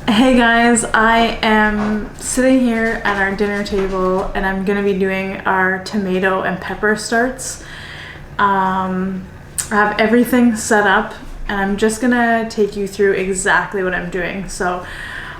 Hey guys, I am sitting here at our dinner table and I'm gonna be doing our tomato and pepper starts. I have everything set up and I'm just gonna take you through exactly what I'm doing. So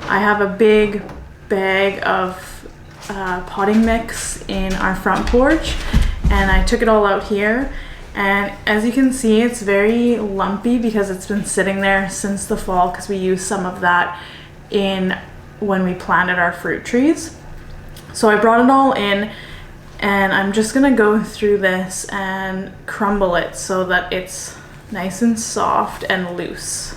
I have a big bag of potting mix in our front porch and I took it all out here, and as you can see it's very lumpy because it's been sitting there since the fall because we used some of that in when we planted our fruit trees. So I brought it all in and I'm just gonna go through this and crumble it so that it's nice and soft and loose.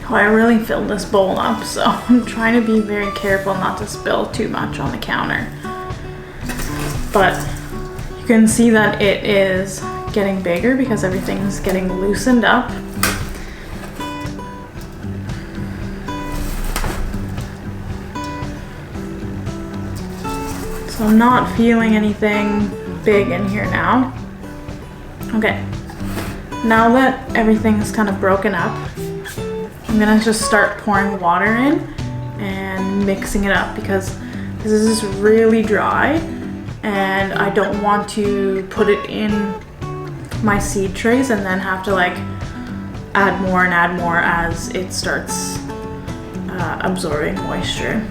I really filled this bowl up, so I'm trying to be very careful not to spill too much on the counter. But you can see that it is getting bigger because everything's getting loosened up. So I'm not feeling anything big in here now. Okay, now that everything's kind of broken up, I'm gonna just start pouring water in and mixing it up because this is really dry and I don't want to put it in my seed trays and then have to like add more and add more as it starts absorbing moisture.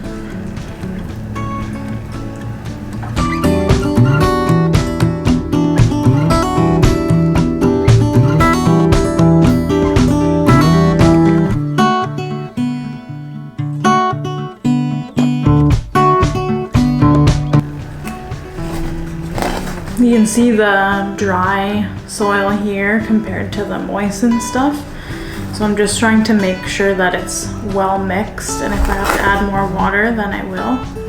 You can see the dry soil here compared to the moistened stuff. So I'm just trying to make sure that it's well mixed, and if I have to add more water, then I will.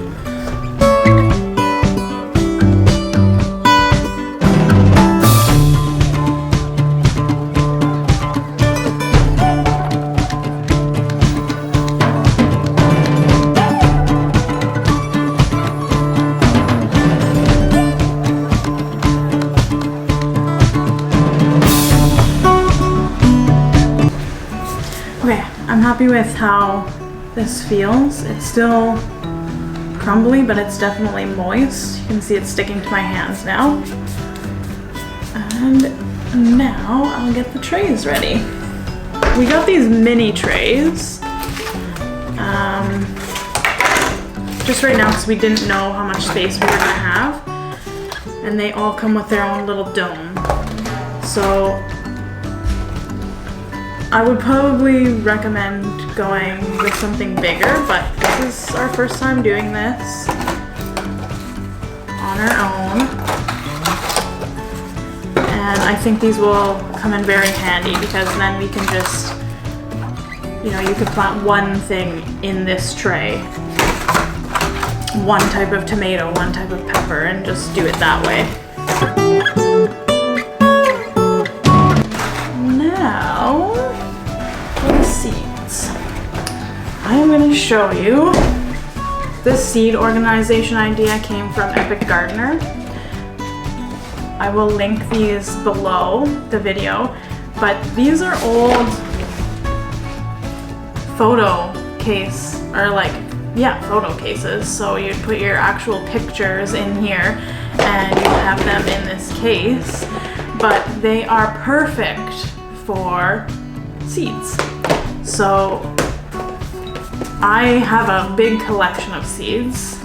Okay, I'm happy with how this feels. It's still crumbly, but it's definitely moist. You can see it's sticking to my hands now. And now I'll get the trays ready. We got these mini trays. Just right now because we didn't know how much space we were gonna have. And they all come with their own little dome. So I would probably recommend going with something bigger, but this is our first time doing this on our own. And I think these will come in very handy because then we can just, you know, you could plant one thing in this tray. One type of tomato, one type of pepper, and just do it that way. Now, seeds. I am going to show you. This seed organization idea came from Epic Gardener. I will link these below the video, but these are old photo case, or like, yeah, photo cases. So you'd put your actual pictures in here and you have them in this case, but they are perfect for seeds. So I have a big collection of seeds,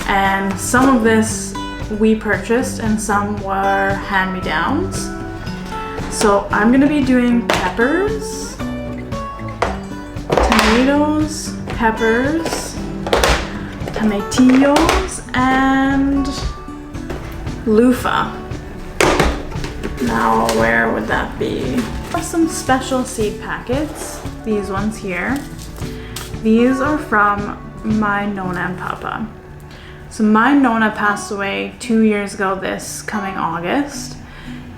and some of this we purchased and some were hand-me-downs. So I'm gonna be doing peppers, tomatoes, peppers, tomatillos, and loofah. Now where would that be? Some special seed packets, these ones here. These are from my Nona and Papa. So my Nona passed away 2 years ago this coming August,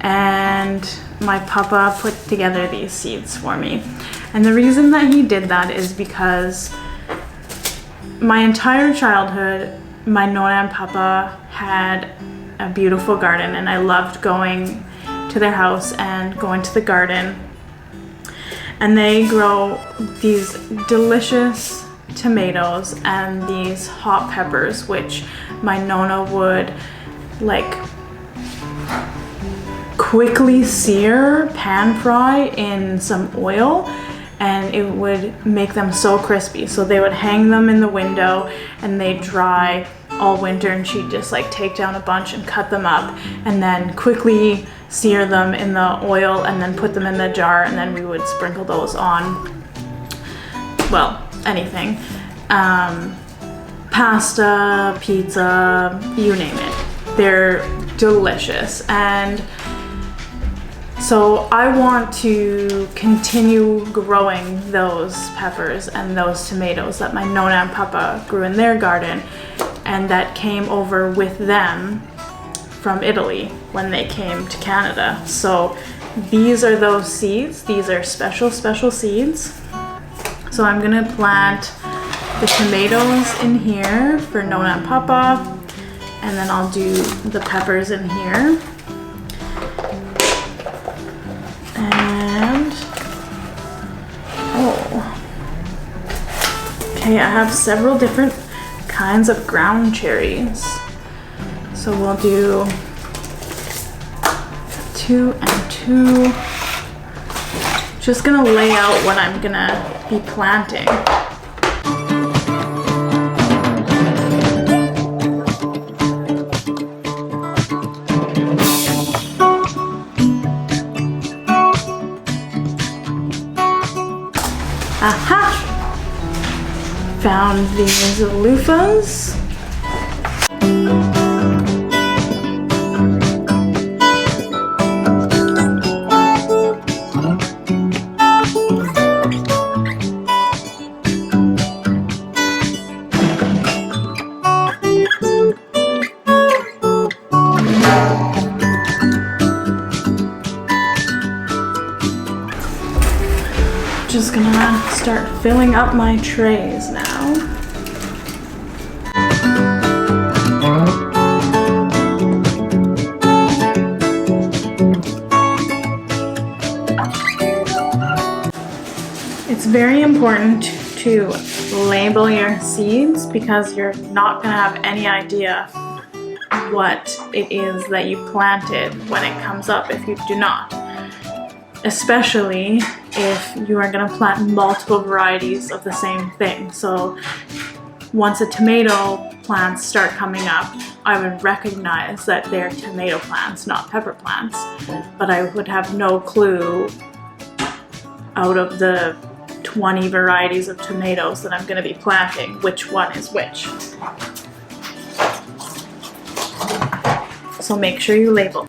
and my papa put together these seeds for me. And the reason that he did that is because my entire childhood, my Nona and papa had a beautiful garden, and I loved going to their house and going to the garden. And they grow these delicious tomatoes and these hot peppers, which my Nona would like quickly sear, pan fry in some oil, and it would make them so crispy. So they would hang them in the window and they'd dry all winter, and she'd just like take down a bunch and cut them up and then quickly sear them in the oil and then put them in the jar, and then we would sprinkle those on, well, anything. Pasta, pizza, you name it. They're delicious. And so I want to continue growing those peppers and those tomatoes that my Nona and papa grew in their garden, and that came over with them from Italy when they came to Canada. So these are those seeds. These are special seeds. So I'm gonna plant the tomatoes in here for Nona and papa, and then I'll do the peppers in here. And okay, I have several different kinds of ground cherries. So we'll do 2 and 2. Just gonna lay out what I'm gonna be planting. Aha! Found these loofahs. Just gonna start filling up my trays now. It's very important to label your seeds because you're not gonna have any idea what it is that you planted when it comes up if you do not. Especially if you are going to plant multiple varieties of the same thing. So once a tomato plants start coming up, I would recognize that they're tomato plants, not pepper plants. But I would have no clue out of the 20 varieties of tomatoes that I'm going to be planting which one is which. So make sure you label.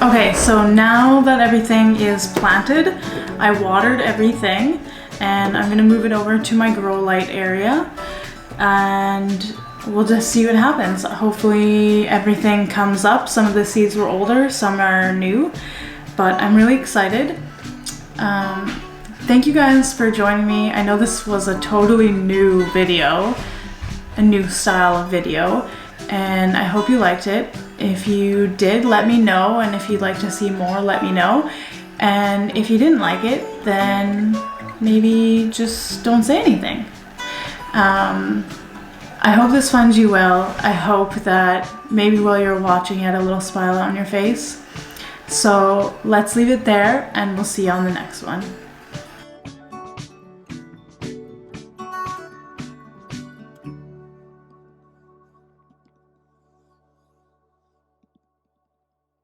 Okay, so now that everything is planted, I watered everything and I'm gonna move it over to my grow light area and we'll just see what happens. Hopefully everything comes up. Some of the seeds were older, some are new, but I'm really excited. Thank you guys for joining me. I know this was a totally new video a new style of video, and I hope you liked it. If you did, let me know, and if you'd like to see more, let me know. And if you didn't like it, then maybe just don't say anything. I hope this finds you well. I hope that maybe while you're watching you had a little smile on your face. So let's leave it there, and we'll see you on the next one.